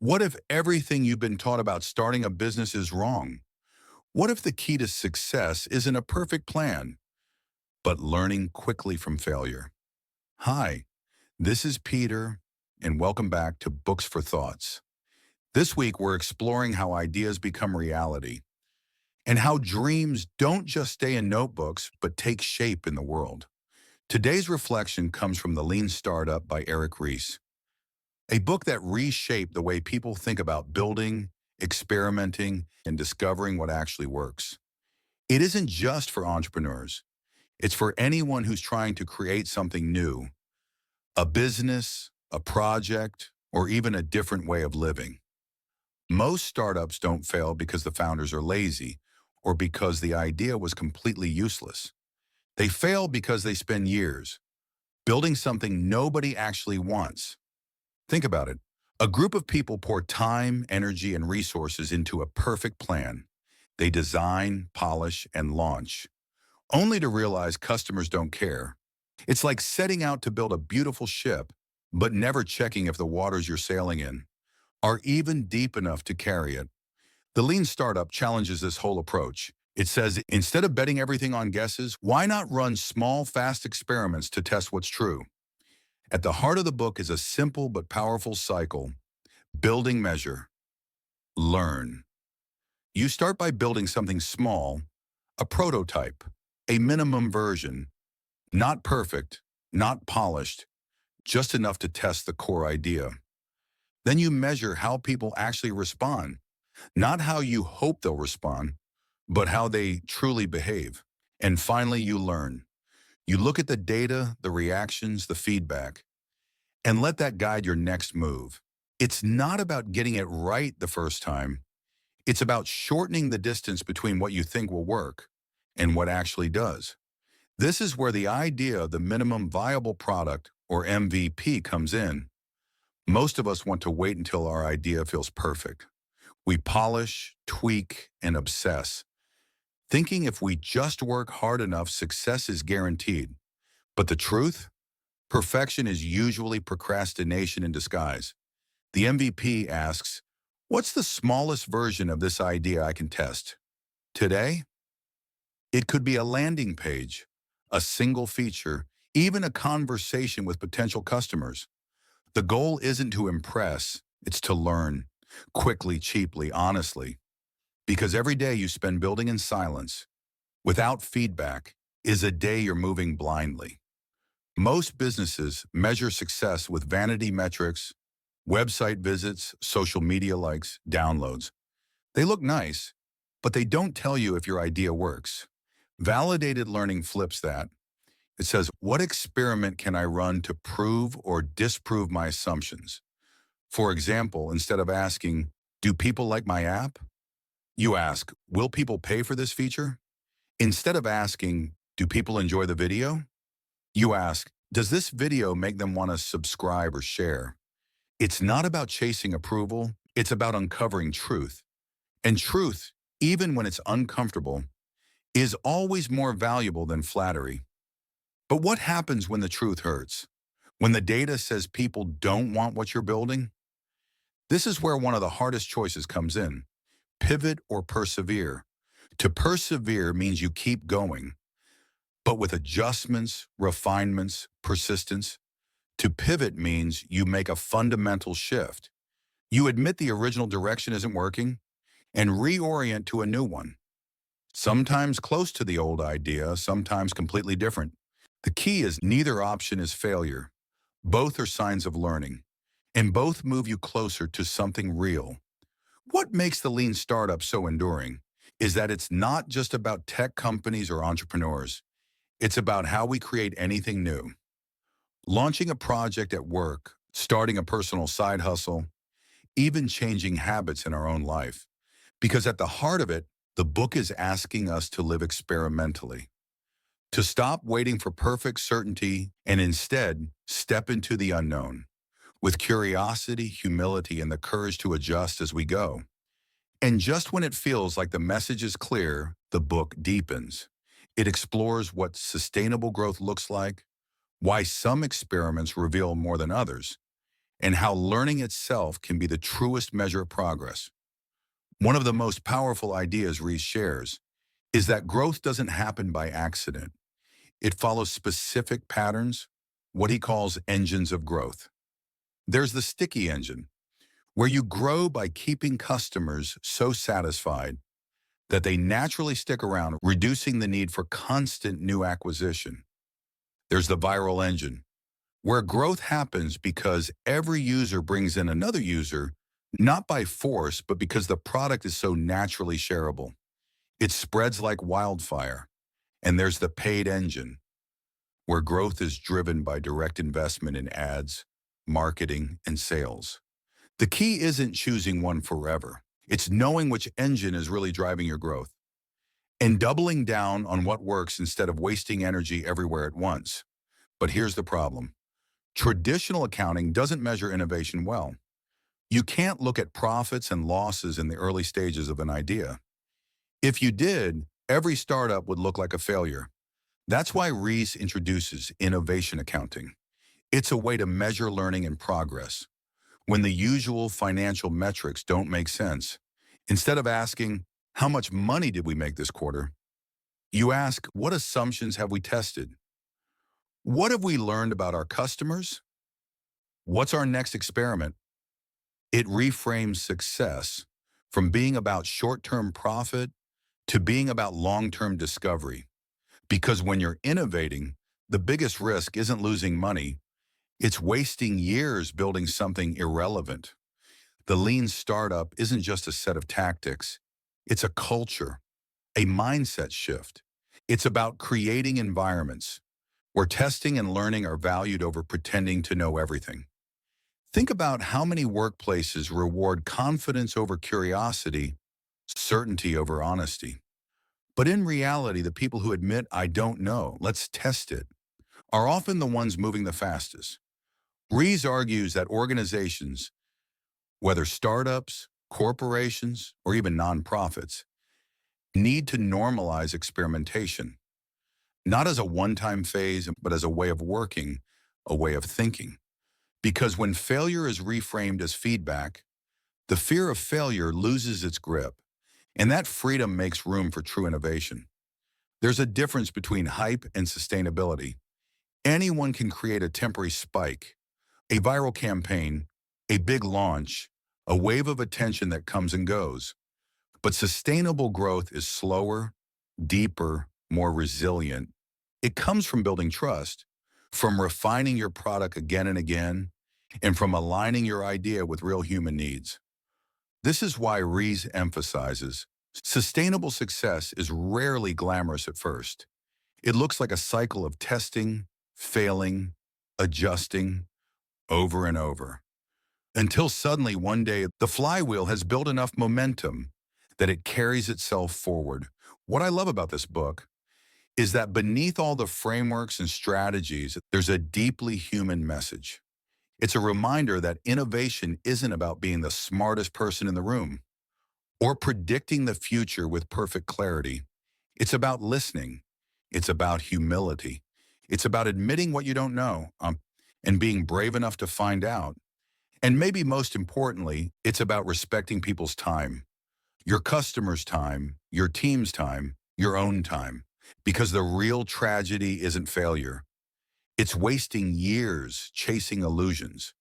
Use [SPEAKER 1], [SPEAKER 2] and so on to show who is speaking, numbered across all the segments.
[SPEAKER 1] What if everything you've been taught about starting a business is wrong? What if the key to success isn't a perfect plan, but learning quickly from failure? Hi, this is Peter, and welcome back to Books for Thoughts. This week, we're exploring how ideas become reality and how dreams don't just stay in notebooks, but take shape in the world. Today's reflection comes from The Lean Startup by Eric Ries, a book that reshaped the way people think about building, experimenting, and discovering what actually works. It isn't just for entrepreneurs. It's for anyone who's trying to create something new, a business, a project, or even a different way of living. Most startups don't fail because the founders are lazy or because the idea was completely useless. They fail because they spend years building something nobody actually wants. Think about it. A group of people pour time, energy, and resources into a perfect plan. They design, polish, and launch, only to realize customers don't care. It's like setting out to build a beautiful ship, but never checking if the waters you're sailing in are even deep enough to carry it. The Lean Startup challenges this whole approach. It says instead of betting everything on guesses, why not run small, fast experiments to test what's true? At the heart of the book is a simple but powerful cycle: building, measure, learn. You start by building something small, a prototype, a minimum version, not perfect, not polished, just enough to test the core idea. Then you measure how people actually respond, not how you hope they'll respond, but how they truly behave. And finally, you learn. You look at the data, the reactions, the feedback, and let that guide your next move. It's not about getting it right the first time. It's about shortening the distance between what you think will work and what actually does. This is where the idea of the minimum viable product, or MVP, comes in. Most of us want to wait until our idea feels perfect. We polish, tweak, and obsess, thinking if we just work hard enough, success is guaranteed. But the truth? Perfection is usually procrastination in disguise. The MVP asks, what's the smallest version of this idea I can test? Today, it could be a landing page, a single feature, even a conversation with potential customers. The goal isn't to impress, it's to learn, quickly, cheaply, honestly. Because every day you spend building in silence, without feedback, is a day you're moving blindly. Most businesses measure success with vanity metrics, website visits, social media likes, downloads. They look nice, but they don't tell you if your idea works. Validated learning flips that. It says, what experiment can I run to prove or disprove my assumptions? For example, instead of asking, do people like my app? You ask, will people pay for this feature? Instead of asking, do people enjoy the video? You ask, does this video make them want to subscribe or share? It's not about chasing approval, it's about uncovering truth. And truth, even when it's uncomfortable, is always more valuable than flattery. But what happens when the truth hurts? When the data says people don't want what you're building? This is where one of the hardest choices comes in: pivot or persevere. To persevere means you keep going, but with adjustments, refinements, persistence. To pivot means you make a fundamental shift. You admit the original direction isn't working and reorient to a new one. Sometimes close to the old idea, sometimes completely different. The key is neither option is failure. Both are signs of learning, and both move you closer to something real. What makes the lean startup so enduring is that it's not just about tech companies or entrepreneurs. It's about how we create anything new. Launching a project at work, starting a personal side hustle, even changing habits in our own life. Because at the heart of it, the book is asking us to live experimentally, to stop waiting for perfect certainty and instead step into the unknown with curiosity, humility, and the courage to adjust as we go. And just when it feels like the message is clear, the book deepens. It explores what sustainable growth looks like, why some experiments reveal more than others, and how learning itself can be the truest measure of progress. One of the most powerful ideas Ries shares is that growth doesn't happen by accident. It follows specific patterns, what he calls engines of growth. There's the sticky engine, where you grow by keeping customers so satisfied that they naturally stick around, reducing the need for constant new acquisition. There's the viral engine, where growth happens because every user brings in another user, not by force, but because the product is so naturally shareable. It spreads like wildfire. And there's the paid engine, where growth is driven by direct investment in ads, marketing, and sales. The key isn't choosing one forever. It's knowing which engine is really driving your growth and doubling down on what works instead of wasting energy everywhere at once. But here's the problem. Traditional accounting doesn't measure innovation well. You can't look at profits and losses in the early stages of an idea. If you did, every startup would look like a failure. That's why Ries introduces innovation accounting. It's a way to measure learning and progress when the usual financial metrics don't make sense. Instead of asking, how much money did we make this quarter? You ask, what assumptions have we tested? What have we learned about our customers? What's our next experiment? It reframes success from being about short-term profit to being about long-term discovery. Because when you're innovating, the biggest risk isn't losing money, it's wasting years building something irrelevant. The lean startup isn't just a set of tactics, it's a culture, a mindset shift. It's about creating environments where testing and learning are valued over pretending to know everything. Think about how many workplaces reward confidence over curiosity, certainty over honesty. But in reality, the people who admit, I don't know, let's test it, are often the ones moving the fastest. Ries argues that organizations, whether startups, corporations, or even nonprofits, need to normalize experimentation, not as a one-time phase, but as a way of working, a way of thinking. Because when failure is reframed as feedback, the fear of failure loses its grip, and that freedom makes room for true innovation. There's a difference between hype and sustainability. Anyone can create a temporary spike, a viral campaign, a big launch, a wave of attention that comes and goes. But sustainable growth is slower, deeper, more resilient. It comes from building trust, from refining your product again and again, and from aligning your idea with real human needs. This is why Ries emphasizes sustainable success is rarely glamorous at first. It looks like a cycle of testing, failing, adjusting, over and over, until suddenly one day the flywheel has built enough momentum that it carries itself forward. What I love about this book is that beneath all the frameworks and strategies, there's a deeply human message. It's a reminder that innovation isn't about being the smartest person in the room or predicting the future with perfect clarity. It's about listening. It's about humility. It's about admitting what you don't know, and being brave enough to find out. And maybe most importantly, it's about respecting people's time, your customers' time, your team's time, your own time. Because the real tragedy isn't failure. It's wasting years chasing illusions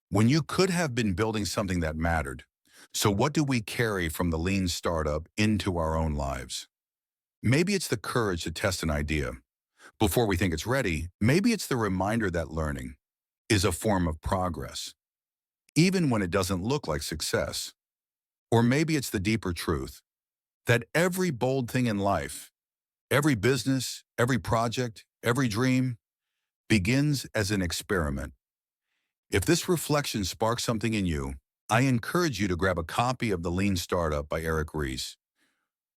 [SPEAKER 1] when you could have been building something that mattered. So what do we carry from the lean startup into our own lives? Maybe it's the courage to test an idea before we think it's ready. Maybe it's the reminder that learning is a form of progress, even when it doesn't look like success. Or maybe it's the deeper truth that every bold thing in life, every business, every project, every dream begins as an experiment. If this reflection sparks something in you, I encourage you to grab a copy of The Lean Startup by Eric Ries.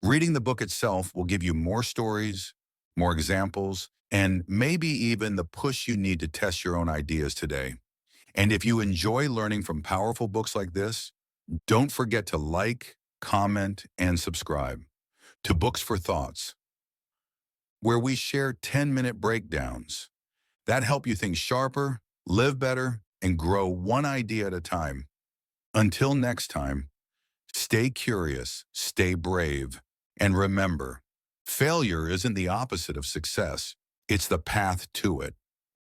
[SPEAKER 1] Reading the book itself will give you more stories, more examples, and maybe even the push you need to test your own ideas today. And if you enjoy learning from powerful books like this, don't forget to like, comment, and subscribe to Books for Thoughts, where we share 10-minute breakdowns that help you think sharper, live better, and grow one idea at a time. Until next time, stay curious, stay brave, and remember, failure isn't the opposite of success. It's the path to it.